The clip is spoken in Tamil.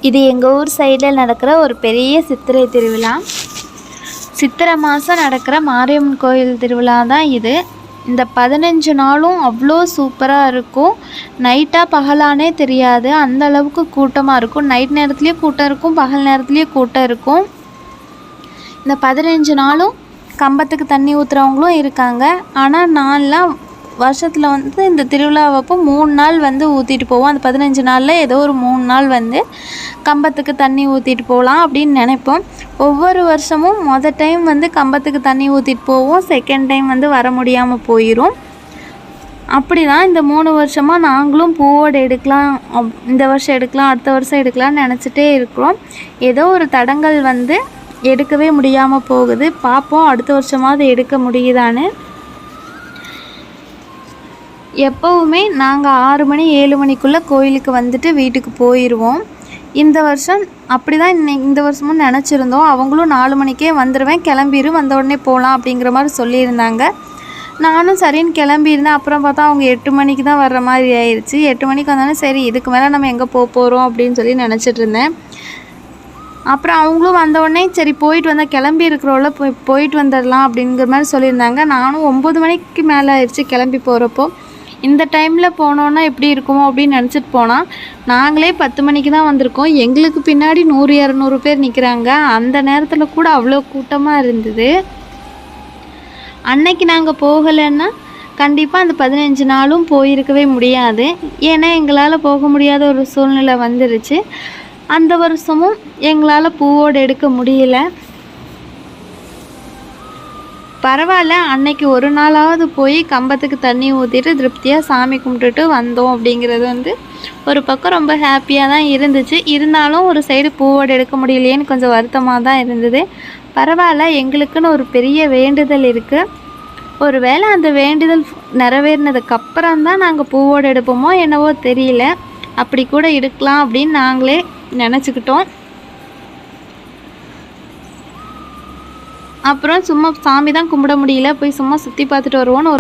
இது எங்கள் ஊர் சைடில் நடக்கிற ஒரு பெரிய சித்திரை திருவிழா. சித்திரை மாதம் நடக்கிற மாரியம்மன் கோயில் திருவிழா தான் இது. இந்த 15 நாளும் அவ்வளோ சூப்பராக இருக்கும். நைட்டாக பகலானே தெரியாது, அந்த அளவுக்கு கூட்டமாக இருக்கும். நைட் நேரத்துலேயும் கூட்டம் இருக்கும், பகல் நேரத்துலேயும் கூட்டம் இருக்கும். இந்த 15 நாளும் கம்பத்துக்கு தண்ணி ஊற்றுறவங்களும் இருக்காங்க. ஆனால் நான்லாம் வருஷத்தில் இந்த திருவிழாவப்போ 3 நாள் ஊற்றிட்டு போவோம். அந்த 15 நாளில் ஏதோ ஒரு 3 நாள் கம்பத்துக்கு தண்ணி ஊற்றிட்டு போகலாம் அப்படின்னு நினைப்போம். ஒவ்வொரு வருஷமும் மொதல் டைம் கம்பத்துக்கு தண்ணி ஊற்றிட்டு போவோம், செகண்ட் டைம் வர முடியாமல் போயிடும். அப்படி தான் இந்த 3 வருஷமாக நாங்களும் பூவோடு எடுக்கலாம், இந்த வருஷம் எடுக்கலாம், அடுத்த வருஷம் எடுக்கலாம்னு நினச்சிட்டே இருக்கிறோம். ஏதோ ஒரு தடங்கள் எடுக்கவே முடியாமல் போகுது. பார்ப்போம் அடுத்த வருஷமாவது எடுக்க முடியுதான்னு. எப்போவுமே நாங்கள் 6 மணி 7 மணிக்குள்ளே கோயிலுக்கு வீட்டுக்கு போயிடுவோம். இந்த வருஷம் அப்படி தான் இந்த வருஷமும் நினச்சிருந்தோம். அவங்களும் 4 மணிக்கே வந்துடுவேன், கிளம்பிடு, வந்த உடனே போகலாம் அப்படிங்கிற மாதிரி சொல்லியிருந்தாங்க. நானும் சரின்னு கிளம்பியிருந்தேன். அப்புறம் பார்த்தா அவங்க 8 மணிக்கு தான் வர்ற மாதிரி ஆயிடுச்சு. 8 மணிக்கு வந்தாலும் சரி இதுக்கு மேலே நம்ம எங்கே போகிறோம் அப்படின்னு சொல்லி நினச்சிட்டு இருந்தேன். அப்புறம் அவங்களும் வந்த உடனே சரி போயிட்டு வந்தால் கிளம்பி இருக்கிறோம்ல போயிட்டு வந்துடலாம் அப்படிங்கிற மாதிரி சொல்லியிருந்தாங்க. நானும் 9 மணிக்கு மேலே ஆயிடுச்சு கிளம்பி போகிறப்போ. இந்த டைமில் போனோன்னா எப்படி இருக்குமோ அப்படின்னு நினச்சிட்டு போனால் நாங்களே 10 மணிக்கு தான் வந்திருக்கோம். எங்களுக்கு பின்னாடி 100-200 பேர் நிற்கிறாங்க. அந்த நேரத்தில் கூட அவ்வளோ கூட்டமாக இருந்தது. அன்னைக்கு நாங்கள் போகலைன்னா கண்டிப்பாக அந்த 15 நாளும் போயிருக்கவே முடியாது. ஏன்னா எங்களால் போக முடியாத ஒரு சூழ்நிலை வந்துருச்சு. அந்த வருஷமும் எங்களால் பூவோடு எடுக்க முடியல. பரவாயில்ல, அன்னைக்கு ஒரு நாளாவது போய் கம்பத்துக்கு தண்ணி ஊற்றிட்டு திருப்தியாக சாமி கும்பிட்டுட்டு வந்தோம் அப்படிங்கிறது ஒரு பக்கம் ரொம்ப ஹாப்பியாக தான் இருந்துச்சு. இருந்தாலும் ஒரு சைடு பூவோடு எடுக்க முடியலையேன்னு கொஞ்சம் வருத்தமாக தான் இருந்தது. பரவாயில்ல, எங்களுக்குன்னு ஒரு பெரிய வேண்டுதல் இருக்குது. ஒரு வேளை அந்த வேண்டுதல் நிறைவேறினதுக்கப்புறம் தான் நாங்கள் பூவோடு எடுப்போமோ என்னவோ தெரியல. அப்படி கூட எடுக்கலாம் அப்படின்னு நாங்களே நினச்சிக்கிட்டோம். அப்புறம் சும்மா சாமி தான் கும்பிட முடியல, போய் சும்மா சுற்றி பார்த்துட்டு வருவோன்னு